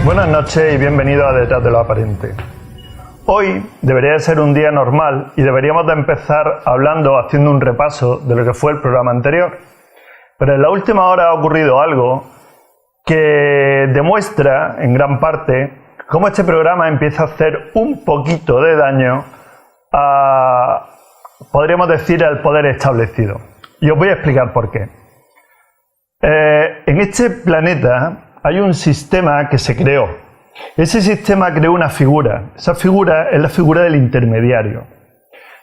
Buenas noches y bienvenidos a Detrás de lo Aparente. Hoy debería ser un día normal y deberíamos de empezar haciendo un repaso de lo que fue el programa anterior. Pero en la última hora ha ocurrido algo que demuestra en gran parte cómo este programa empieza a hacer un poquito de daño a, podríamos decir, al poder establecido. Y os voy a explicar por qué. En este planeta hay un sistema que se creó. Ese sistema creó una figura. Esa figura es la figura del intermediario.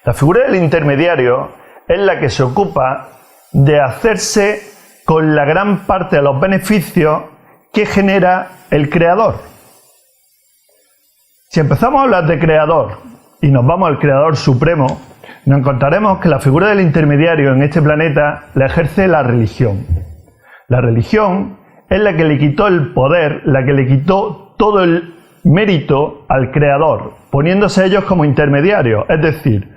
La figura del intermediario es la que se ocupa de hacerse con la gran parte de los beneficios que genera el creador. Si empezamos a hablar de creador y nos vamos al creador supremo, nos encontraremos que la figura del intermediario en este planeta la ejerce la religión. La religión es la que le quitó el poder, la que le quitó todo el mérito al creador, poniéndose ellos como intermediarios. Es decir,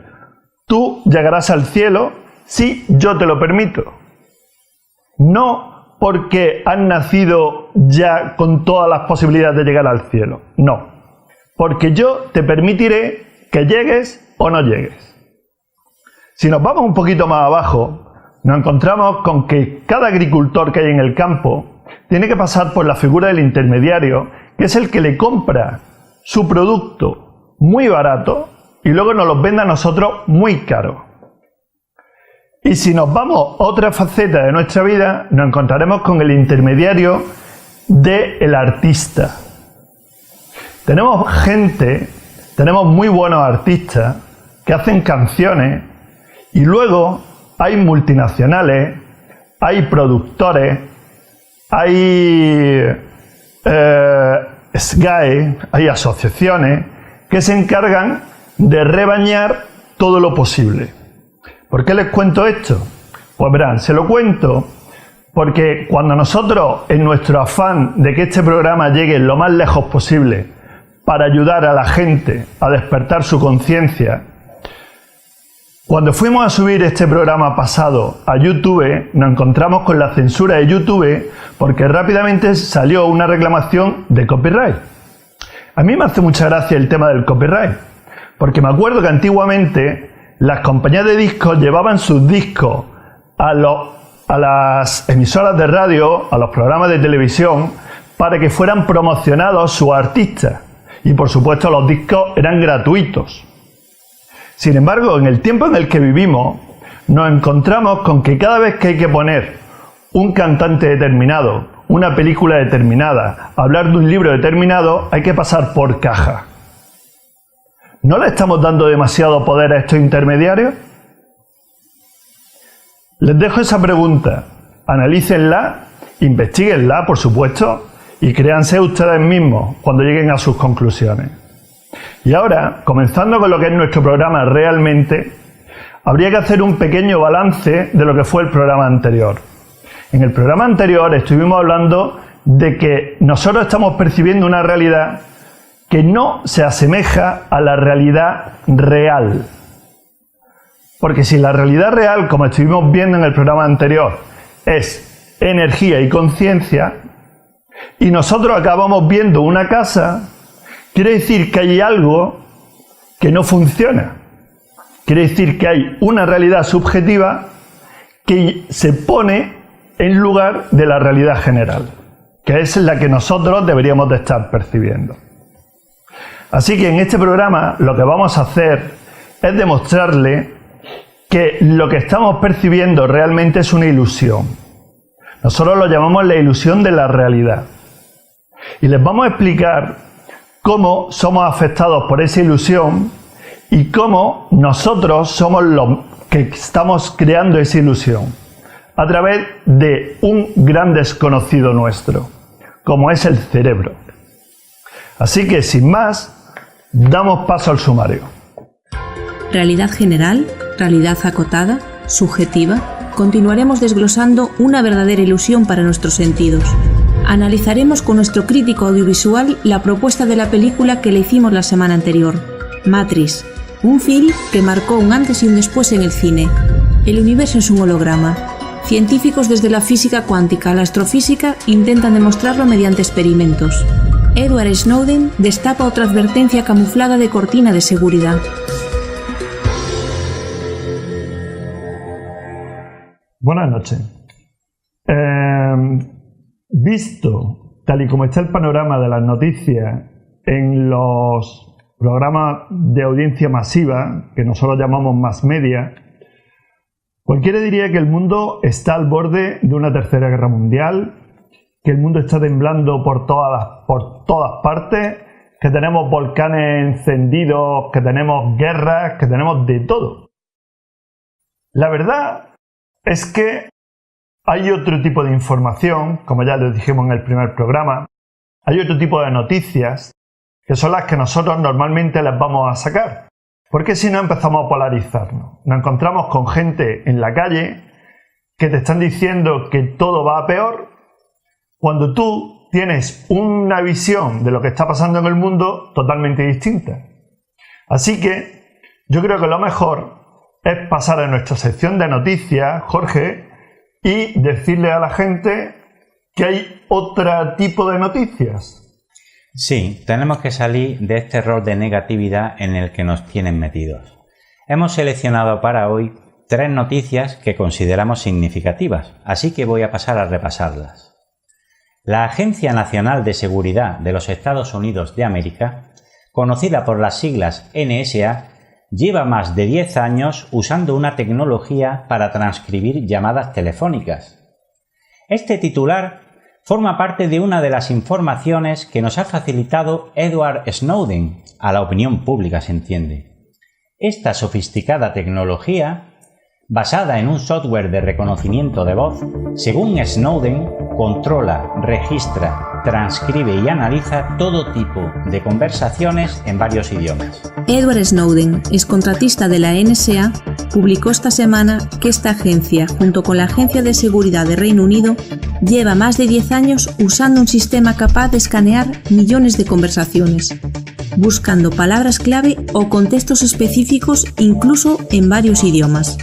tú llegarás al cielo si yo te lo permito. No porque has nacido ya con todas las posibilidades de llegar al cielo. No. Porque yo te permitiré que llegues o no llegues. Si nos vamos un poquito más abajo, nos encontramos con que cada agricultor que hay en el campo tiene que pasar por la figura del intermediario, que es el que le compra su producto muy barato y luego nos los vende a nosotros muy caro. Y si nos vamos a otra faceta de nuestra vida, nos encontraremos con el intermediario del artista. Tenemos muy buenos artistas que hacen canciones y luego hay multinacionales, hay productores, hay SGAE, hay asociaciones que se encargan de rebañar todo lo posible. ¿Por qué les cuento esto? Pues verán, se lo cuento porque cuando nosotros, en nuestro afán de que este programa llegue lo más lejos posible para ayudar a la gente a despertar su conciencia, cuando fuimos a subir este programa pasado a YouTube, nos encontramos con la censura de YouTube porque rápidamente salió una reclamación de copyright. A mí me hace mucha gracia el tema del copyright, porque me acuerdo que antiguamente las compañías de discos llevaban sus discos a las emisoras de radio, a los programas de televisión, para que fueran promocionados sus artistas. Y por supuesto los discos eran gratuitos. Sin embargo, en el tiempo en el que vivimos, nos encontramos con que cada vez que hay que poner un cantante determinado, una película determinada, hablar de un libro determinado, hay que pasar por caja. ¿No le estamos dando demasiado poder a estos intermediarios? Les dejo esa pregunta, analícenla, investíguenla, por supuesto, y créanse ustedes mismos cuando lleguen a sus conclusiones. Y ahora, comenzando con lo que es nuestro programa realmente, habría que hacer un pequeño balance de lo que fue el programa anterior. En el programa anterior estuvimos hablando de que nosotros estamos percibiendo una realidad que no se asemeja a la realidad real. Porque si la realidad real, como estuvimos viendo en el programa anterior, es energía y conciencia, y nosotros acabamos viendo una casa, quiere decir que hay algo que no funciona. Quiere decir que hay una realidad subjetiva que se pone en lugar de la realidad general, que es la que nosotros deberíamos de estar percibiendo. Así que en este programa lo que vamos a hacer es demostrarle que lo que estamos percibiendo realmente es una ilusión. Nosotros lo llamamos la ilusión de la realidad. Y les vamos a explicar cómo somos afectados por esa ilusión y cómo nosotros somos los que estamos creando esa ilusión a través de un gran desconocido nuestro, como es el cerebro. Así que, sin más, damos paso al sumario. Realidad general, realidad acotada, subjetiva. Continuaremos desglosando una verdadera ilusión para nuestros sentidos. Analizaremos con nuestro crítico audiovisual la propuesta de la película que le hicimos la semana anterior, Matrix, un film que marcó un antes y un después en el cine. El universo es un holograma. Científicos desde la física cuántica a la astrofísica intentan demostrarlo mediante experimentos. Edward Snowden destapa otra advertencia camuflada de cortina de seguridad. Buenas noches. Visto tal y como está el panorama de las noticias en los programas de audiencia masiva, que nosotros llamamos mass media, cualquiera diría que el mundo está al borde de una tercera guerra mundial, que el mundo está temblando por todas partes, que tenemos volcanes encendidos, que tenemos guerras, que tenemos de todo. La verdad es que hay otro tipo de información, como ya les dijimos en el primer programa, hay otro tipo de noticias que son las que nosotros normalmente les vamos a sacar. Porque si no empezamos a polarizarnos. Nos encontramos con gente en la calle que te están diciendo que todo va a peor, cuando tú tienes una visión de lo que está pasando en el mundo totalmente distinta. Así que yo creo que lo mejor es pasar a nuestra sección de noticias, Jorge, y decirle a la gente que hay otro tipo de noticias. Sí, tenemos que salir de este rol de negatividad en el que nos tienen metidos. Hemos seleccionado para hoy 3 noticias que consideramos significativas, así que voy a pasar a repasarlas. La Agencia Nacional de Seguridad de los Estados Unidos de América, conocida por las siglas NSA, lleva más de 10 años usando una tecnología para transcribir llamadas telefónicas. Este titular forma parte de una de las informaciones que nos ha facilitado Edward Snowden, a la opinión pública se entiende. Esta sofisticada tecnología, basada en un software de reconocimiento de voz, según Snowden, controla, registra, transcribe y analiza todo tipo de conversaciones en varios idiomas. Edward Snowden, excontratista de la NSA, publicó esta semana que esta agencia, junto con la Agencia de Seguridad de Reino Unido, lleva más de 10 años usando un sistema capaz de escanear millones de conversaciones, buscando palabras clave o contextos específicos incluso en varios idiomas.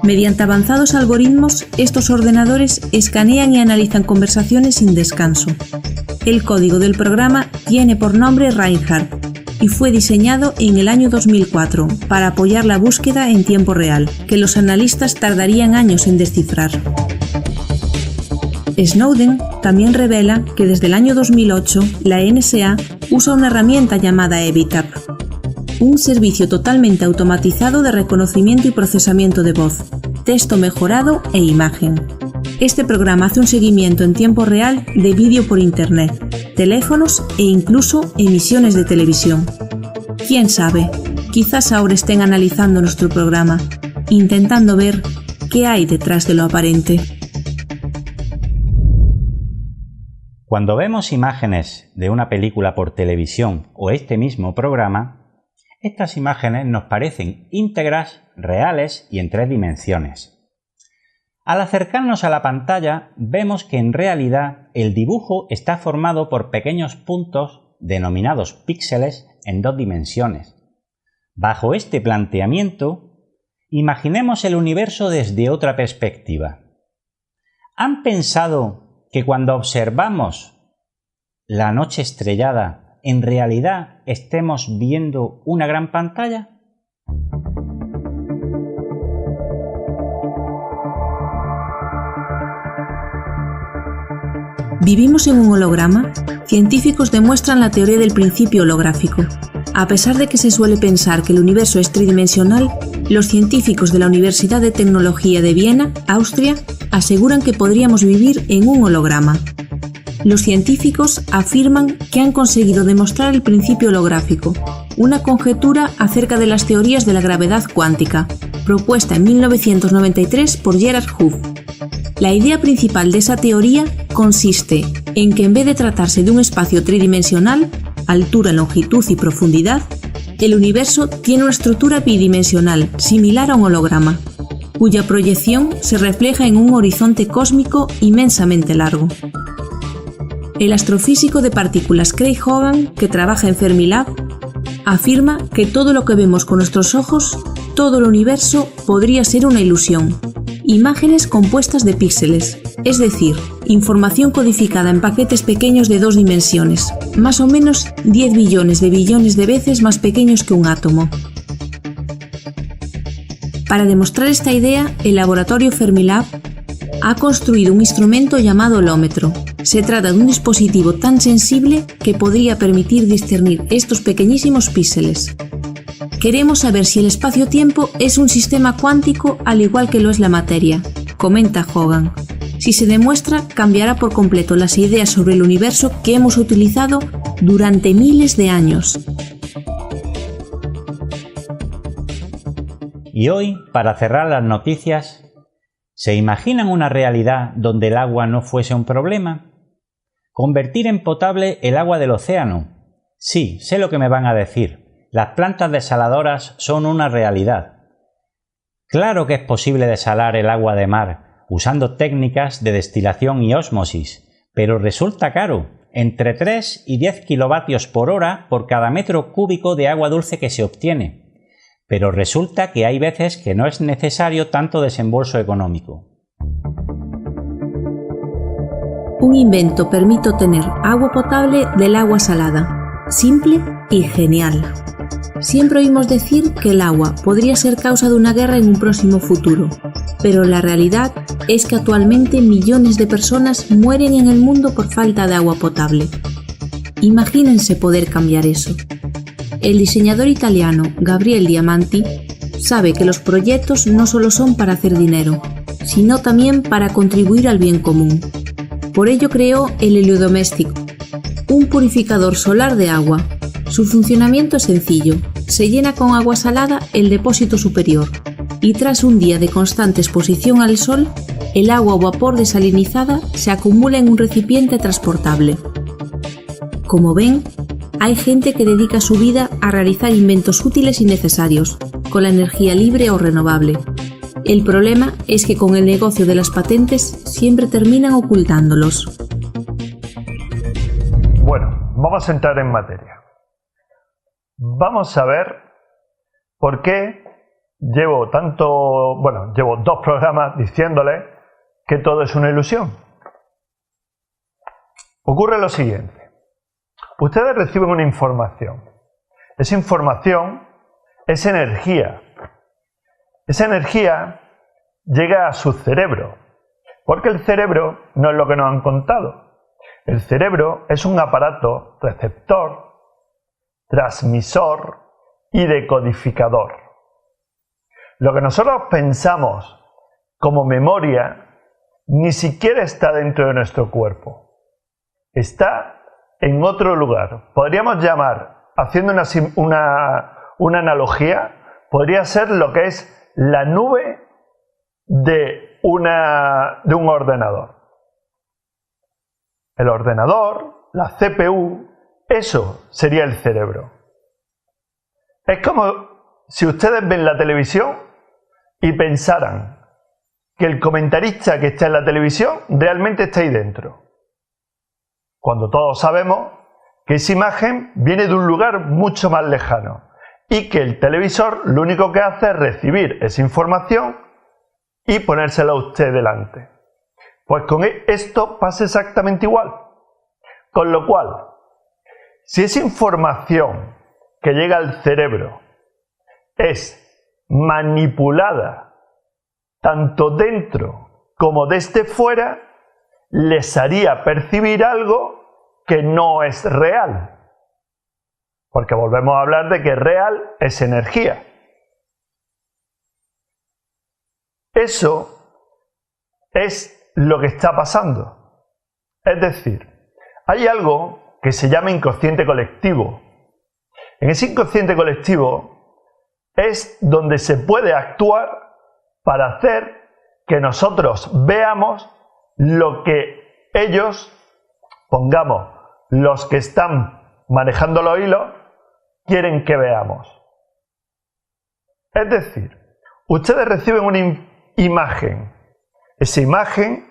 Mediante avanzados algoritmos, estos ordenadores escanean y analizan conversaciones sin descanso. El código del programa tiene por nombre Reinhardt y fue diseñado en el año 2004 para apoyar la búsqueda en tiempo real, que los analistas tardarían años en descifrar. Snowden también revela que desde el año 2008 la NSA usa una herramienta llamada EBITAP, un servicio totalmente automatizado de reconocimiento y procesamiento de voz, texto mejorado e imagen. Este programa hace un seguimiento en tiempo real de vídeo por internet, teléfonos e incluso emisiones de televisión. ¿Quién sabe? Quizás ahora estén analizando nuestro programa, intentando ver qué hay detrás de lo aparente. Cuando vemos imágenes de una película por televisión o este mismo programa, estas imágenes nos parecen íntegras, reales y en 3 dimensiones. Al acercarnos a la pantalla, vemos que en realidad el dibujo está formado por pequeños puntos denominados píxeles en 2 dimensiones. Bajo este planteamiento, imaginemos el universo desde otra perspectiva. ¿Han pensado que cuando observamos la noche estrellada, en realidad estemos viendo una gran pantalla? ¿Vivimos en un holograma? Científicos demuestran la teoría del principio holográfico. A pesar de que se suele pensar que el universo es tridimensional, los científicos de la Universidad de Tecnología de Viena, Austria, aseguran que podríamos vivir en un holograma. Los científicos afirman que han conseguido demostrar el principio holográfico, una conjetura acerca de las teorías de la gravedad cuántica, propuesta en 1993 por Gerard Hough. La idea principal de esa teoría consiste en que en vez de tratarse de un espacio tridimensional, altura, longitud y profundidad, el universo tiene una estructura bidimensional similar a un holograma, cuya proyección se refleja en un horizonte cósmico inmensamente largo. El astrofísico de partículas Craig Hogan, que trabaja en Fermilab, afirma que todo lo que vemos con nuestros ojos, todo el universo, podría ser una ilusión, Imágenes compuestas de píxeles, es decir, información codificada en paquetes pequeños de 2 dimensiones, más o menos 10 billones de veces más pequeños que un átomo. Para demostrar esta idea, el laboratorio Fermilab ha construido un instrumento llamado holómetro. Se trata de un dispositivo tan sensible que podría permitir discernir estos pequeñísimos píxeles. Queremos saber si el espacio-tiempo es un sistema cuántico al igual que lo es la materia, comenta Hogan. Si se demuestra, cambiará por completo las ideas sobre el universo que hemos utilizado durante miles de años. Y hoy, para cerrar las noticias, ¿se imaginan una realidad donde el agua no fuese un problema? ¿Convertir en potable el agua del océano? Sí, sé lo que me van a decir. Las plantas desaladoras son una realidad. Claro que es posible desalar el agua de mar usando técnicas de destilación y ósmosis, pero resulta caro, entre 3 y 10 kilovatios por hora por cada metro cúbico de agua dulce que se obtiene. Pero resulta que hay veces que no es necesario tanto desembolso económico. Un invento permite obtener agua potable del agua salada, simple y genial. Siempre oímos decir que el agua podría ser causa de una guerra en un próximo futuro, pero la realidad es que actualmente millones de personas mueren en el mundo por falta de agua potable. Imagínense poder cambiar eso. El diseñador italiano Gabriele Diamanti sabe que los proyectos no solo son para hacer dinero, sino también para contribuir al bien común. Por ello creó el heliodoméstico, un purificador solar de agua. Su funcionamiento es sencillo. Se llena con agua salada el depósito superior y tras un día de constante exposición al sol, el agua o vapor desalinizada se acumula en un recipiente transportable. Como ven, hay gente que dedica su vida a realizar inventos útiles y necesarios, con la energía libre o renovable. El problema es que con el negocio de las patentes siempre terminan ocultándolos. Bueno, vamos a entrar en materia. Vamos a ver por qué llevo 2 programas diciéndole que todo es una ilusión. Ocurre lo siguiente. Ustedes reciben una información. Esa información es energía. Esa energía llega a su cerebro, porque el cerebro no es lo que nos han contado. El cerebro es un aparato receptor, transmisor y decodificador. Lo que nosotros pensamos como memoria ni siquiera está dentro de nuestro cuerpo. Está en otro lugar. Podríamos llamar, haciendo una analogía, podría ser lo que es la nube de un ordenador. El ordenador, la CPU, eso sería el cerebro. Es como si ustedes ven la televisión y pensaran que el comentarista que está en la televisión realmente está ahí dentro. Cuando todos sabemos que esa imagen viene de un lugar mucho más lejano y que el televisor lo único que hace es recibir esa información y ponérsela a usted delante. Pues con esto pasa exactamente igual. Con lo cual, si esa información que llega al cerebro es manipulada tanto dentro como desde fuera, les haría percibir algo que no es real. Porque volvemos a hablar de que real es energía. Eso es lo que está pasando. Es decir, hay algo que se llama inconsciente colectivo. En ese inconsciente colectivo es donde se puede actuar para hacer que nosotros veamos lo que ellos, pongamos, los que están manejando los hilos, quieren que veamos. Es decir, ustedes reciben una imagen. Esa imagen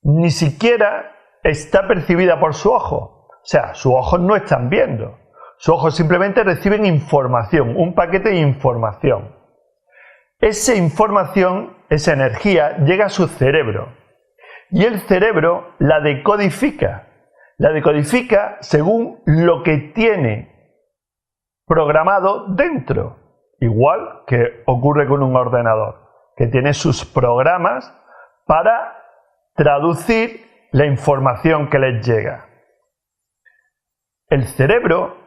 ni siquiera está percibida por su ojo. O sea, sus ojos no están viendo. Sus ojos simplemente reciben información, un paquete de información. Esa información esa energía llega a su cerebro y el cerebro la decodifica. La decodifica según lo que tiene programado dentro, igual que ocurre con un ordenador, que tiene sus programas para traducir la información que les llega. El cerebro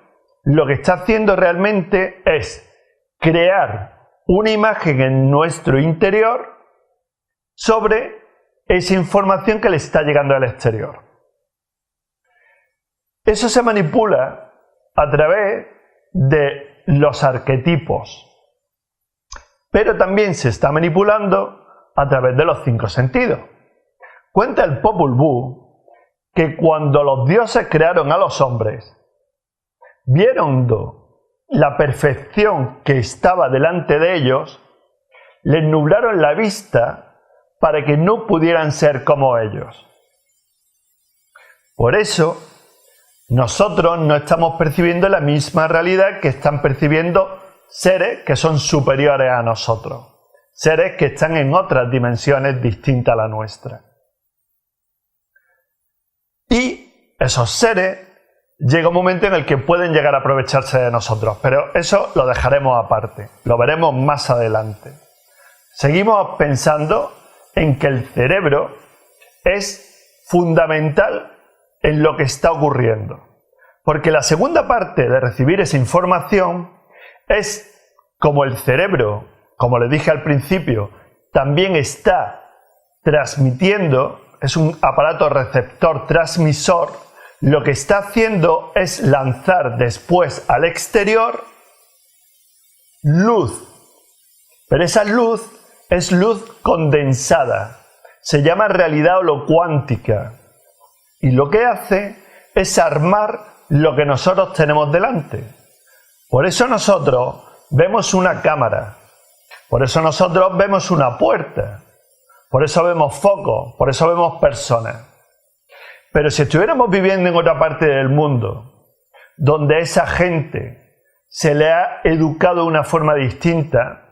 lo que está haciendo realmente es crear una imagen en nuestro interior sobre esa información que le está llegando al exterior. Eso se manipula a través de los arquetipos, pero también se está manipulando a través de los 5 sentidos. Cuenta el Popol Vuh que cuando los dioses crearon a los hombres, viendo la perfección que estaba delante de ellos, les nublaron la vista para que no pudieran ser como ellos. Por eso, nosotros no estamos percibiendo la misma realidad que están percibiendo seres que son superiores a nosotros, seres que están en otras dimensiones distintas a la nuestra. Y esos seres llega un momento en el que pueden llegar a aprovecharse de nosotros, pero eso lo dejaremos aparte, lo veremos más adelante. Seguimos pensando en que el cerebro es fundamental en lo que está ocurriendo, porque la segunda parte de recibir esa información es como el cerebro, como le dije al principio, también está transmitiendo, es un aparato receptor transmisor, lo que está haciendo es lanzar después al exterior luz, pero esa luz es luz condensada, se llama realidad holocuántica y lo que hace es armar lo que nosotros tenemos delante. Por eso nosotros vemos una cámara, por eso nosotros vemos una puerta, por eso vemos focos, por eso vemos personas. Pero si estuviéramos viviendo en otra parte del mundo, donde esa gente se le ha educado de una forma distinta,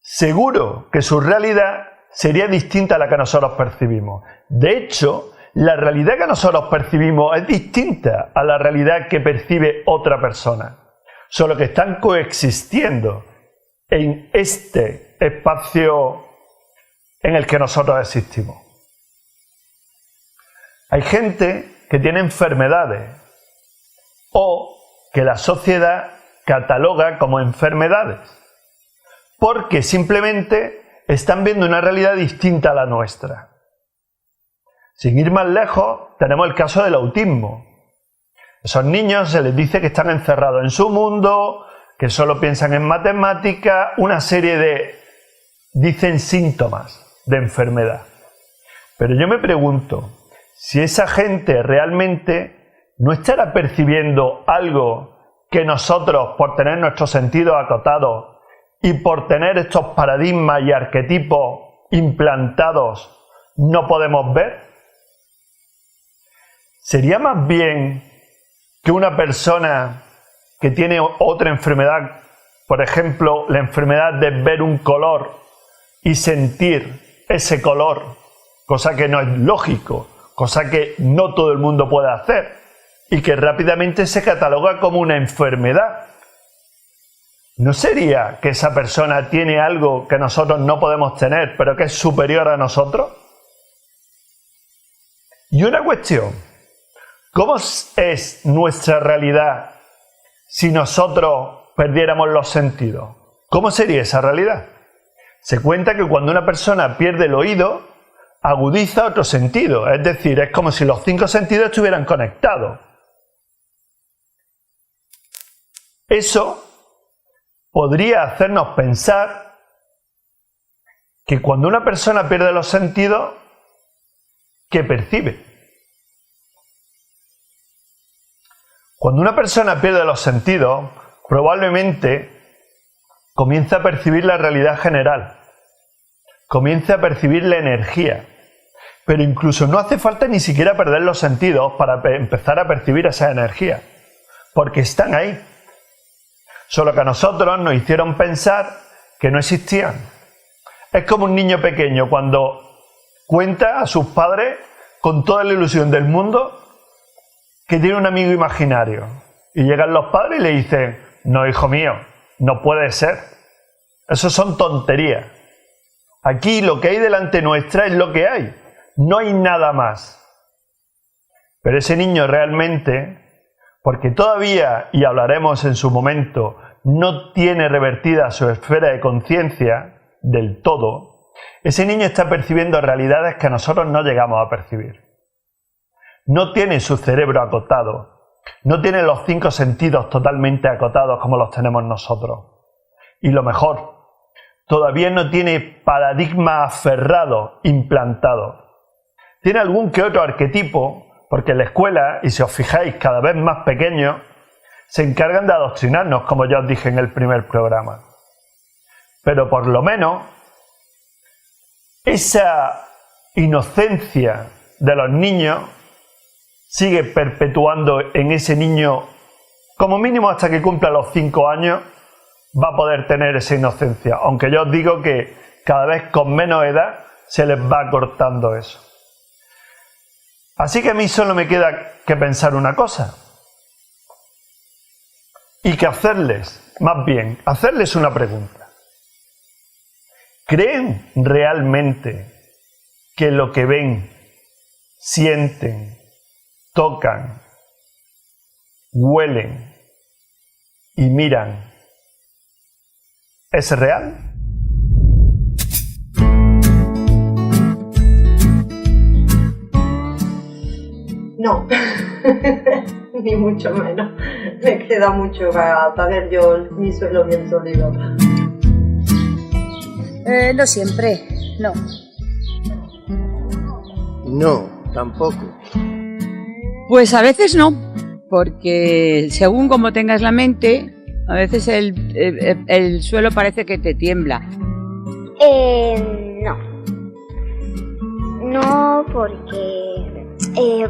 seguro que su realidad sería distinta a la que nosotros percibimos. De hecho, la realidad que nosotros percibimos es distinta a la realidad que percibe otra persona. Solo que están coexistiendo en este espacio en el que nosotros existimos. Hay gente que tiene enfermedades o que la sociedad cataloga como enfermedades porque simplemente están viendo una realidad distinta a la nuestra. Sin ir más lejos, tenemos el caso del autismo. Esos niños se les dice que están encerrados en su mundo, que solo piensan en matemáticas, una serie de, dicen, síntomas de enfermedad. Pero yo me pregunto, si esa gente realmente no estará percibiendo algo que nosotros, por tener nuestros sentidos acotados y por tener estos paradigmas y arquetipos implantados, no podemos ver. ¿Sería más bien que una persona que tiene otra enfermedad, por ejemplo, la enfermedad de ver un color y sentir ese color, cosa que no es lógico, cosa que no todo el mundo puede hacer y que rápidamente se cataloga como una enfermedad? ¿No sería que esa persona tiene algo que nosotros no podemos tener, pero que es superior a nosotros? Y una cuestión, ¿cómo es nuestra realidad si nosotros perdiéramos los sentidos? ¿Cómo sería esa realidad? Se cuenta que cuando una persona pierde el oído, agudiza otro sentido, es decir, es como si los 5 sentidos estuvieran conectados. Eso podría hacernos pensar que cuando una persona pierde los sentidos, ¿qué percibe? Cuando una persona pierde los sentidos, probablemente comienza a percibir la realidad general, comienza a percibir la energía, pero incluso no hace falta ni siquiera perder los sentidos para empezar a percibir esa energía, porque están ahí. Solo que a nosotros nos hicieron pensar que no existían. Es como un niño pequeño cuando cuenta a sus padres con toda la ilusión del mundo que tiene un amigo imaginario. Y llegan los padres y le dicen, no, hijo mío, no puede ser. Eso son tonterías. Aquí lo que hay delante nuestra es lo que hay. No hay nada más. Pero ese niño realmente, porque todavía, y hablaremos en su momento, no tiene revertida su esfera de conciencia del todo, ese niño está percibiendo realidades que nosotros no llegamos a percibir. No tiene su cerebro acotado, no tiene los 5 sentidos totalmente acotados como los tenemos nosotros. Y lo mejor, todavía no tiene paradigma aferrado, implantado. Tiene algún que otro arquetipo, porque en la escuela, y si os fijáis cada vez más pequeños, se encargan de adoctrinarnos, como ya os dije en el primer programa. Pero por lo menos, esa inocencia de los niños sigue perpetuando en ese niño, como mínimo hasta que cumpla los 5 años, va a poder tener esa inocencia. Aunque yo os digo que cada vez con menos edad se les va cortando eso. Así que a mí solo me queda que pensar una cosa. Y que hacerles, más bien, hacerles una pregunta. ¿Creen realmente que lo que ven, sienten, tocan, huelen y miran es real? No, ni mucho menos. Me queda mucho para ver yo mi suelo bien sólido. No siempre, no. No, tampoco. Pues a veces no, porque según como tengas la mente, a veces el suelo parece que te tiembla. No. No, porque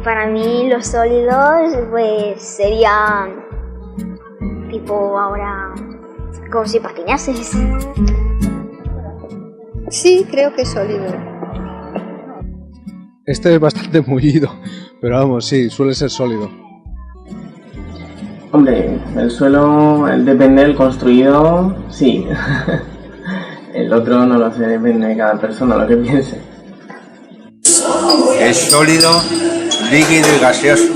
para mí los sólidos pues serían tipo ahora como si patinases. Sí, creo que es sólido. Este es bastante mullido, pero vamos, sí, suele ser sólido. Hombre, el suelo, depende del construido, sí. El otro no lo sé, depende de cada persona lo que piense. Es sólido, líquido y gaseoso.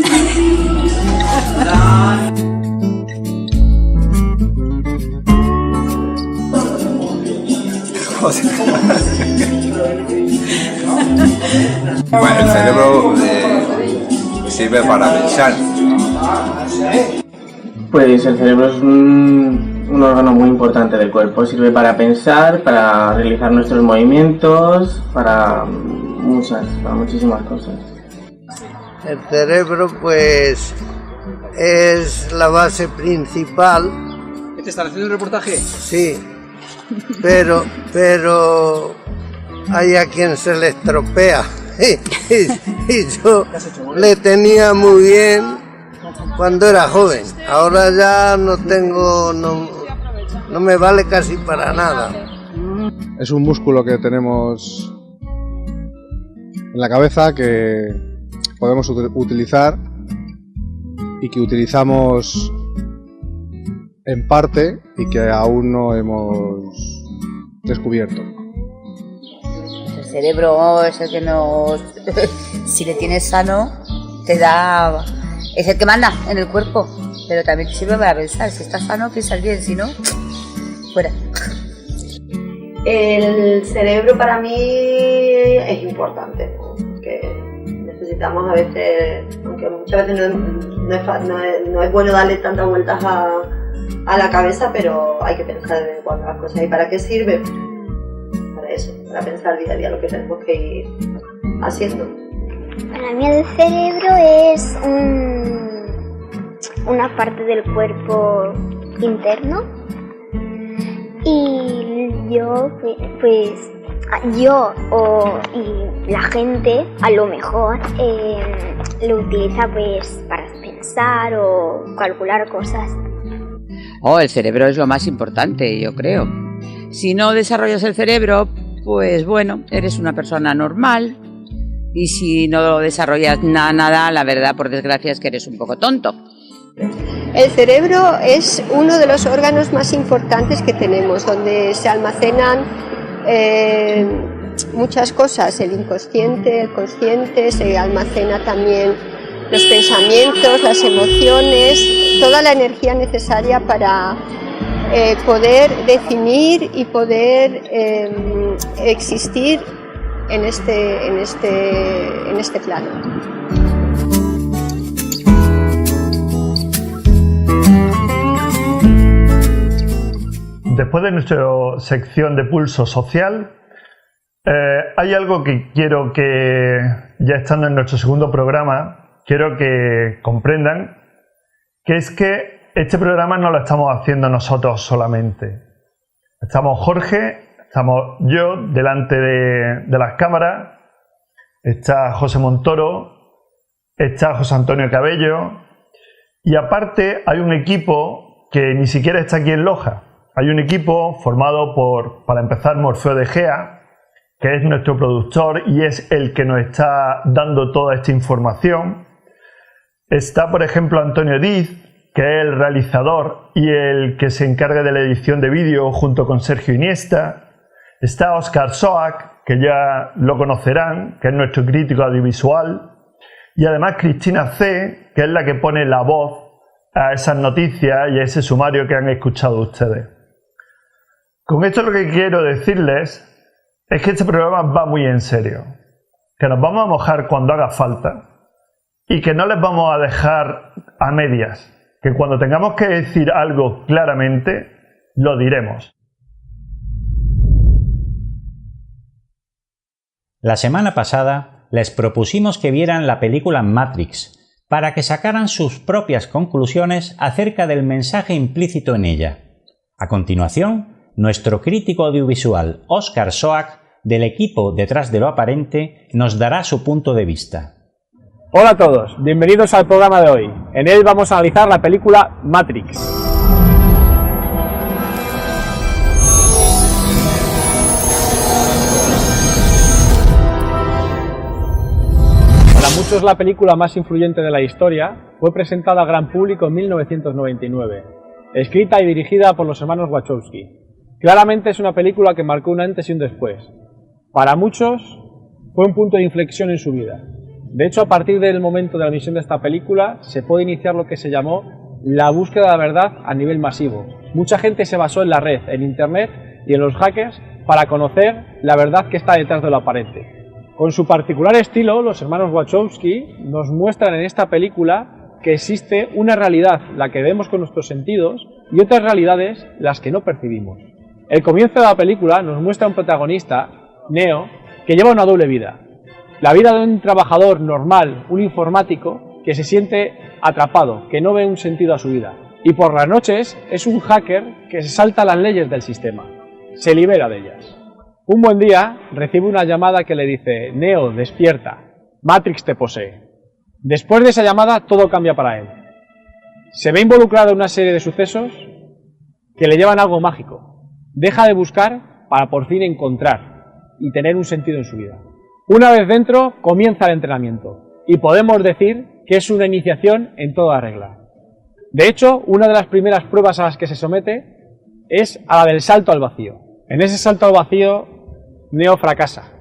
Bueno, el cerebro sirve para pensar. Pues el cerebro es un órgano muy importante del cuerpo. Sirve para pensar, para realizar nuestros movimientos, para muchísimas cosas. El cerebro, pues, es la base principal. ¿Te están haciendo un reportaje? Sí, pero hay a quien se le estropea. Y yo le tenía muy bien cuando era joven. Ahora ya no me vale casi para nada. Es un músculo que tenemos en la cabeza que podemos utilizar y que utilizamos en parte y que aún no hemos descubierto. El cerebro es el que nos... si le tienes sano, te da... es el que manda en el cuerpo, pero también te sirve para pensar. Si estás sano, piensas bien, si no, fuera. El cerebro para mí es importante, ¿no? Que necesitamos a veces, aunque muchas veces no es bueno darle tantas vueltas a la cabeza, pero hay que pensar de cuando las cosas. ¿Y para qué sirve? Para eso, para pensar día a día lo que tenemos que ir haciendo. Para mí el cerebro es una parte del cuerpo interno y y la gente a lo mejor lo utiliza pues para pensar o calcular cosas. El cerebro es lo más importante, yo creo. Si no desarrollas el cerebro, pues bueno, eres una persona normal y si no desarrollas nada, la verdad, por desgracia, es que eres un poco tonto. El cerebro es uno de los órganos más importantes que tenemos, donde se almacenan muchas cosas, el inconsciente, el consciente, se almacena también los pensamientos, las emociones, toda la energía necesaria para poder definir y poder existir en este plano. Después de nuestra sección de pulso social, hay algo que quiero que, ya estando en nuestro segundo programa, quiero que comprendan, que es que este programa no lo estamos haciendo nosotros solamente. Estamos Jorge, estamos yo delante de las cámaras, está José Montoro, está José Antonio Cabello, y aparte hay un equipo que ni siquiera está aquí en Loja. Hay un equipo formado por, para empezar, Morfeo de Gea, que es nuestro productor y es el que nos está dando toda esta información. Está, por ejemplo, Antonio Diz, que es el realizador y el que se encarga de la edición de vídeo junto con Sergio Iniesta. Está Óscar Soac, que ya lo conocerán, que es nuestro crítico audiovisual. Y además Cristina C., que es la que pone la voz a esas noticias y a ese sumario que han escuchado ustedes. Con esto lo que quiero decirles es que este programa va muy en serio, que nos vamos a mojar cuando haga falta y que no les vamos a dejar a medias, que cuando tengamos que decir algo claramente, lo diremos. La semana pasada les propusimos que vieran la película Matrix para que sacaran sus propias conclusiones acerca del mensaje implícito en ella. A continuación, nuestro crítico audiovisual Óscar Soac, del equipo Detrás de lo Aparente, nos dará su punto de vista. Hola a todos, bienvenidos al programa de hoy. En él vamos a analizar la película Matrix. Para muchos la película más influyente de la historia, fue presentada al gran público en 1999, escrita y dirigida por los hermanos Wachowski. Claramente es una película que marcó un antes y un después. Para muchos fue un punto de inflexión en su vida. De hecho, a partir del momento de la emisión de esta película se puede iniciar lo que se llamó la búsqueda de la verdad a nivel masivo. Mucha gente se basó en la red, en internet y en los hackers para conocer la verdad que está detrás de lo aparente. Con su particular estilo, los hermanos Wachowski nos muestran en esta película que existe una realidad, la que vemos con nuestros sentidos, y otras realidades, las que no percibimos. El comienzo de la película nos muestra un protagonista, Neo, que lleva una doble vida. La vida de un trabajador normal, un informático, que se siente atrapado, que no ve un sentido a su vida. Y por las noches es un hacker que se salta las leyes del sistema, se libera de ellas. Un buen día recibe una llamada que le dice: Neo, despierta, Matrix te posee. Después de esa llamada todo cambia para él. Se ve involucrado en una serie de sucesos que le llevan a algo mágico. Deja de buscar para por fin encontrar y tener un sentido en su vida. Una vez dentro, comienza el entrenamiento y podemos decir que es una iniciación en toda regla. De hecho, una de las primeras pruebas a las que se somete es a la del salto al vacío. En ese salto al vacío, Neo fracasa.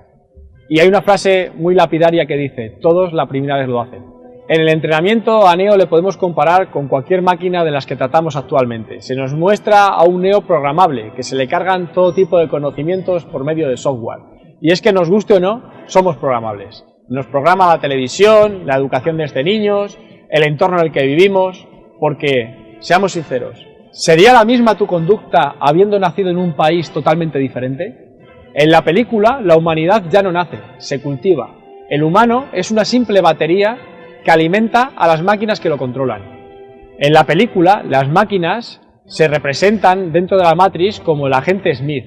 Y hay una frase muy lapidaria que dice: todos la primera vez lo hacen. En el entrenamiento a Neo le podemos comparar con cualquier máquina de las que tratamos actualmente. Se nos muestra a un Neo programable, que se le cargan todo tipo de conocimientos por medio de software. Y es que nos guste o no, somos programables. Nos programa la televisión, la educación desde niños, el entorno en el que vivimos, porque, seamos sinceros, ¿sería la misma tu conducta habiendo nacido en un país totalmente diferente? En la película, la humanidad ya no nace, se cultiva. El humano es una simple batería que alimenta a las máquinas que lo controlan. En la película, las máquinas se representan dentro de la Matrix como el agente Smith,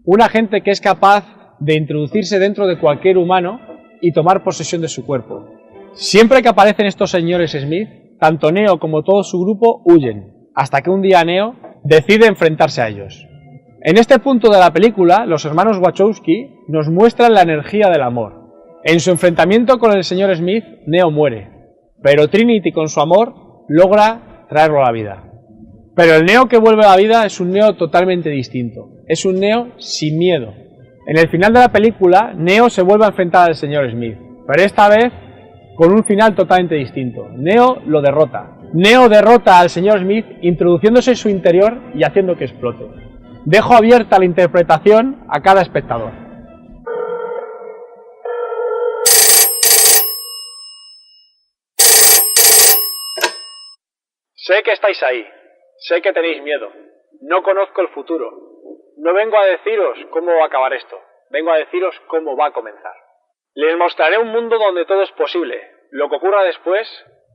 un agente que es capaz de introducirse dentro de cualquier humano y tomar posesión de su cuerpo. Siempre que aparecen estos señores Smith, tanto Neo como todo su grupo huyen, hasta que un día Neo decide enfrentarse a ellos. En este punto de la película, los hermanos Wachowski nos muestran la energía del amor. En su enfrentamiento con el señor Smith, Neo muere, pero Trinity con su amor logra traerlo a la vida. Pero el Neo que vuelve a la vida es un Neo totalmente distinto, es un Neo sin miedo. En el final de la película, Neo se vuelve a enfrentar al señor Smith, pero esta vez con un final totalmente distinto. Neo lo derrota. Neo derrota al señor Smith introduciéndose en su interior y haciendo que explote. Dejo abierta la interpretación a cada espectador. Sé que estáis ahí, sé que tenéis miedo, no conozco el futuro. No vengo a deciros cómo va a acabar esto, vengo a deciros cómo va a comenzar. Les mostraré un mundo donde todo es posible, lo que ocurra después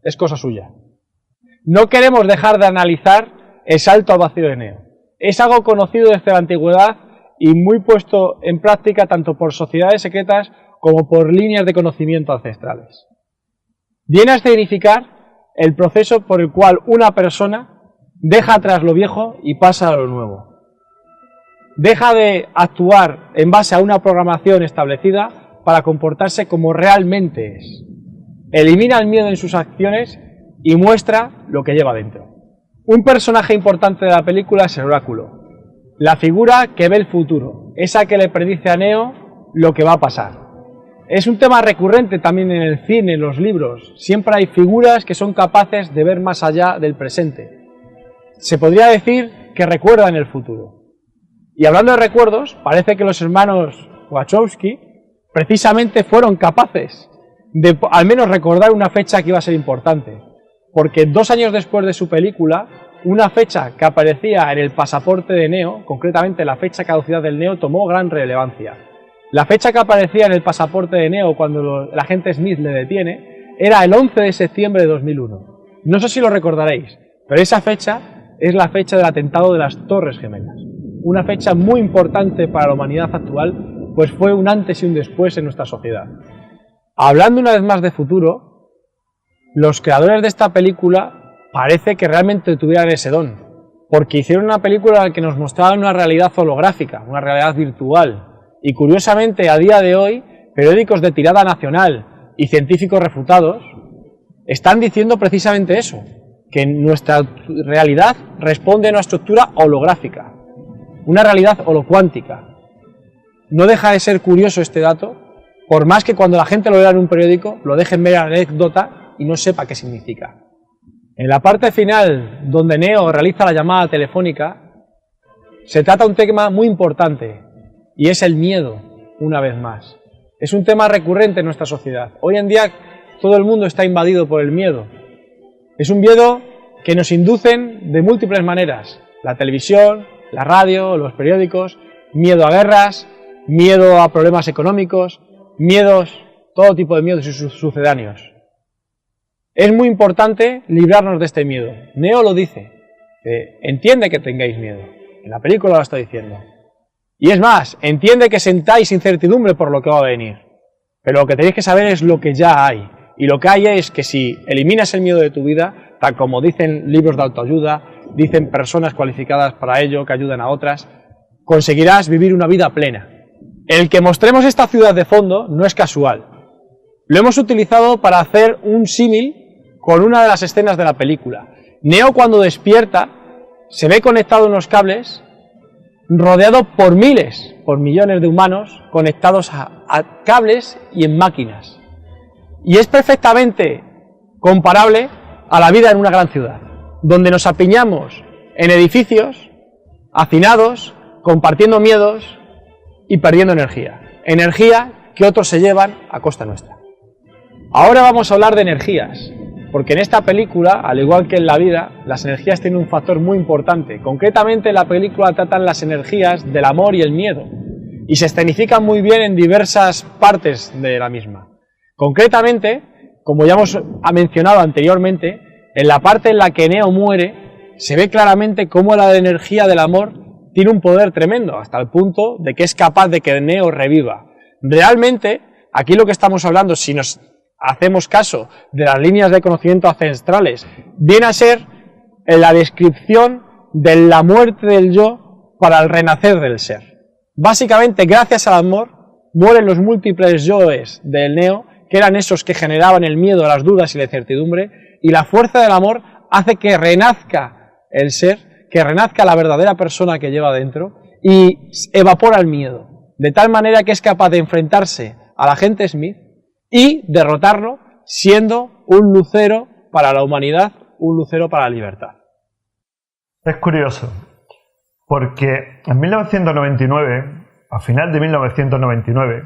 es cosa suya. No queremos dejar de analizar el salto al vacío de Neo. Es algo conocido desde la antigüedad y muy puesto en práctica tanto por sociedades secretas como por líneas de conocimiento ancestrales. Viene a significar el proceso por el cual una persona deja atrás lo viejo y pasa a lo nuevo. Deja de actuar en base a una programación establecida para comportarse como realmente es. Elimina el miedo en sus acciones y muestra lo que lleva dentro. Un personaje importante de la película es el Oráculo, la figura que ve el futuro, esa que le predice a Neo lo que va a pasar. Es un tema recurrente también en el cine, en los libros. Siempre hay figuras que son capaces de ver más allá del presente. Se podría decir que recuerdan el futuro. Y hablando de recuerdos, parece que los hermanos Wachowski precisamente fueron capaces de al menos recordar una fecha que iba a ser importante. Porque 2 años después de su película, una fecha que aparecía en el pasaporte de Neo, concretamente la fecha de caducidad del Neo, tomó gran relevancia. La fecha que aparecía en el pasaporte de Neo cuando el agente Smith le detiene era el 11 de septiembre de 2001. No sé si lo recordaréis, pero esa fecha es la fecha del atentado de las Torres Gemelas. Una fecha muy importante para la humanidad actual, pues fue un antes y un después en nuestra sociedad. Hablando una vez más de futuro, los creadores de esta película parece que realmente tuvieran ese don, porque hicieron una película en la que nos mostraban una realidad holográfica, una realidad virtual, y curiosamente a día de hoy, periódicos de tirada nacional y científicos refutados están diciendo precisamente eso, que nuestra realidad responde a una estructura holográfica, una realidad holocuántica. No deja de ser curioso este dato, por más que cuando la gente lo lea en un periódico lo dejen ver anécdota y no sepa qué significa. En la parte final, donde Neo realiza la llamada telefónica, se trata un tema muy importante, y es el miedo, una vez más. Es un tema recurrente en nuestra sociedad. Hoy en día todo el mundo está invadido por el miedo. Es un miedo que nos inducen de múltiples maneras. La televisión, la radio, los periódicos, miedo a guerras, miedo a problemas económicos, miedos, todo tipo de miedos y sus sucedáneos. Es muy importante librarnos de este miedo. Neo lo dice, entiende que tengáis miedo. En la película lo está diciendo. Y es más, entiende que sentáis incertidumbre por lo que va a venir. Pero lo que tenéis que saber es lo que ya hay. Y lo que hay es que si eliminas el miedo de tu vida, tal como dicen libros de autoayuda, dicen personas cualificadas para ello, que ayudan a otras, conseguirás vivir una vida plena. El que mostremos esta ciudad de fondo no es casual. Lo hemos utilizado para hacer un símil con una de las escenas de la película. Neo, cuando despierta, se ve conectado a unos cables, rodeado por miles, por millones de humanos conectados a cables y en máquinas. Y es perfectamente comparable a la vida en una gran ciudad, donde nos apiñamos en edificios, hacinados, compartiendo miedos y perdiendo energía. Energía que otros se llevan a costa nuestra. Ahora vamos a hablar de energías, porque en esta película, al igual que en la vida, las energías tienen un factor muy importante. Concretamente, en la película tratan las energías del amor y el miedo, y se escenifican muy bien en diversas partes de la misma. Concretamente, como ya hemos mencionado anteriormente, en la parte en la que Neo muere, se ve claramente cómo la energía del amor tiene un poder tremendo, hasta el punto de que es capaz de que Neo reviva. Realmente, aquí lo que estamos hablando, si nos hacemos caso de las líneas de conocimiento ancestrales, viene a ser la descripción de la muerte del yo para el renacer del ser. Básicamente, gracias al amor, mueren los múltiples yoes del Neo, que eran esos que generaban el miedo, las dudas y la incertidumbre, y la fuerza del amor hace que renazca el ser, que renazca la verdadera persona que lleva dentro, y evapora el miedo, de tal manera que es capaz de enfrentarse al agente Smith y derrotarlo, siendo un lucero para la humanidad, un lucero para la libertad. Es curioso, porque en 1999, a final de 1999,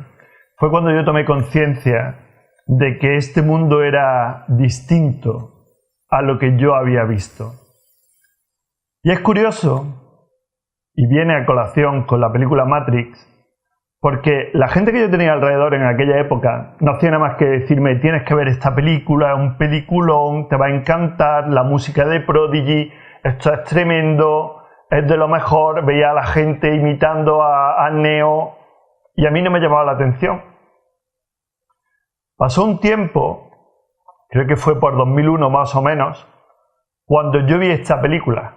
fue cuando yo tomé conciencia de que este mundo era distinto a lo que yo había visto. Y es curioso, y viene a colación con la película Matrix, porque la gente que yo tenía alrededor en aquella época no hacía nada más que decirme: tienes que ver esta película, es un peliculón, te va a encantar, la música de Prodigy, esto es tremendo, es de lo mejor. Veía a la gente imitando a Neo y a mí no me llamaba la atención. Pasó un tiempo, creo que fue por 2001 más o menos, cuando yo vi esta película.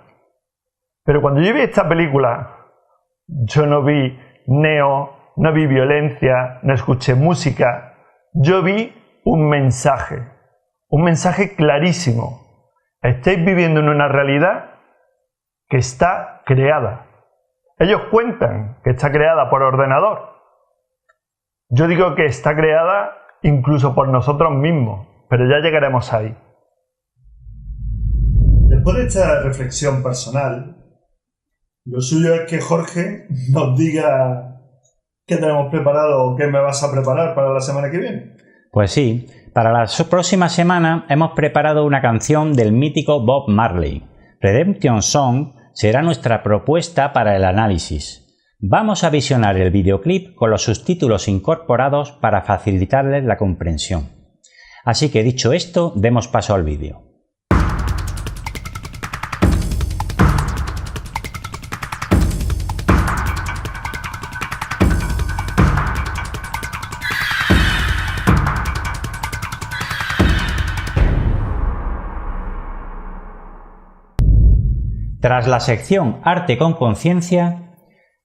Pero cuando yo vi esta película, yo no vi Neo, no vi violencia, no escuché música. Yo vi un mensaje clarísimo. Estáis viviendo en una realidad que está creada. Ellos cuentan que está creada por ordenador. Yo digo que está creada incluso por nosotros mismos, pero ya llegaremos ahí. Después de esta reflexión personal, lo suyo es que Jorge nos diga qué tenemos preparado o qué me vas a preparar para la semana que viene. Pues sí, para la próxima semana hemos preparado una canción del mítico Bob Marley. Redemption Song será nuestra propuesta para el análisis. Vamos a visionar el videoclip con los subtítulos incorporados para facilitarles la comprensión. Así que dicho esto, demos paso al vídeo. Tras la sección Arte con Conciencia,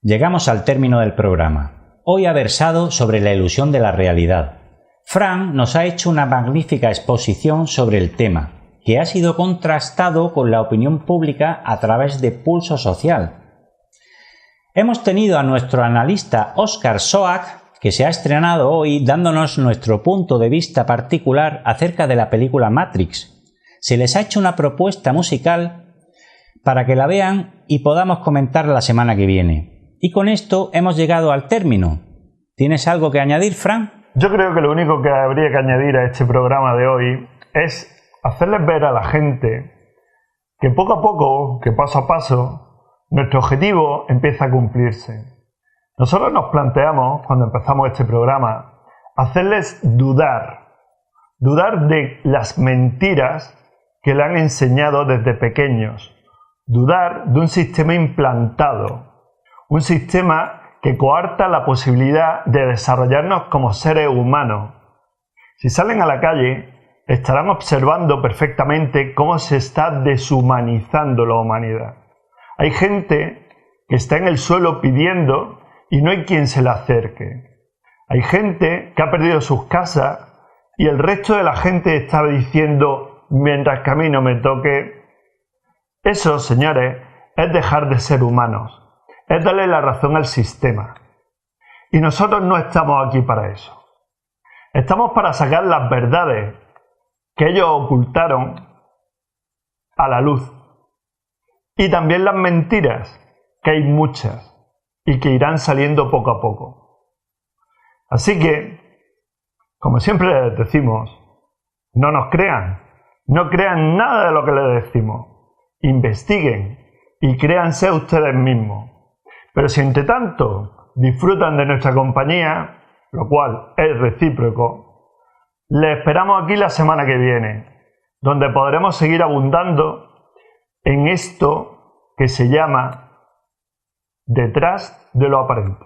llegamos al término del programa. Hoy ha versado sobre la ilusión de la realidad. Fran nos ha hecho una magnífica exposición sobre el tema, que ha sido contrastado con la opinión pública a través de Pulso Social. Hemos tenido a nuestro analista Óscar Soak, que se ha estrenado hoy dándonos nuestro punto de vista particular acerca de la película Matrix. Se les ha hecho una propuesta musical para que la vean y podamos comentar la semana que viene. Y con esto hemos llegado al término. ¿Tienes algo que añadir, Fran? Yo creo que lo único que habría que añadir a este programa de hoy es hacerles ver a la gente que poco a poco, que paso a paso, nuestro objetivo empieza a cumplirse. Nosotros nos planteamos, cuando empezamos este programa, hacerles dudar de las mentiras que le han enseñado desde pequeños. Dudar de un sistema implantado, un sistema que coarta la posibilidad de desarrollarnos como seres humanos. Si salen a la calle, estarán observando perfectamente cómo se está deshumanizando la humanidad. Hay gente que está en el suelo pidiendo y no hay quien se le acerque. Hay gente que ha perdido sus casas y el resto de la gente está diciendo: mientras que a mí no me toque. Eso, señores, es dejar de ser humanos, es darle la razón al sistema. Y nosotros no estamos aquí para eso. Estamos para sacar las verdades que ellos ocultaron a la luz. Y también las mentiras, que hay muchas, y que irán saliendo poco a poco. Así que, como siempre les decimos, no nos crean, no crean nada de lo que les decimos. Investiguen y créanse ustedes mismos. Pero si entre tanto disfrutan de nuestra compañía, lo cual es recíproco, les esperamos aquí la semana que viene, donde podremos seguir abundando en esto que se llama detrás de lo aparente.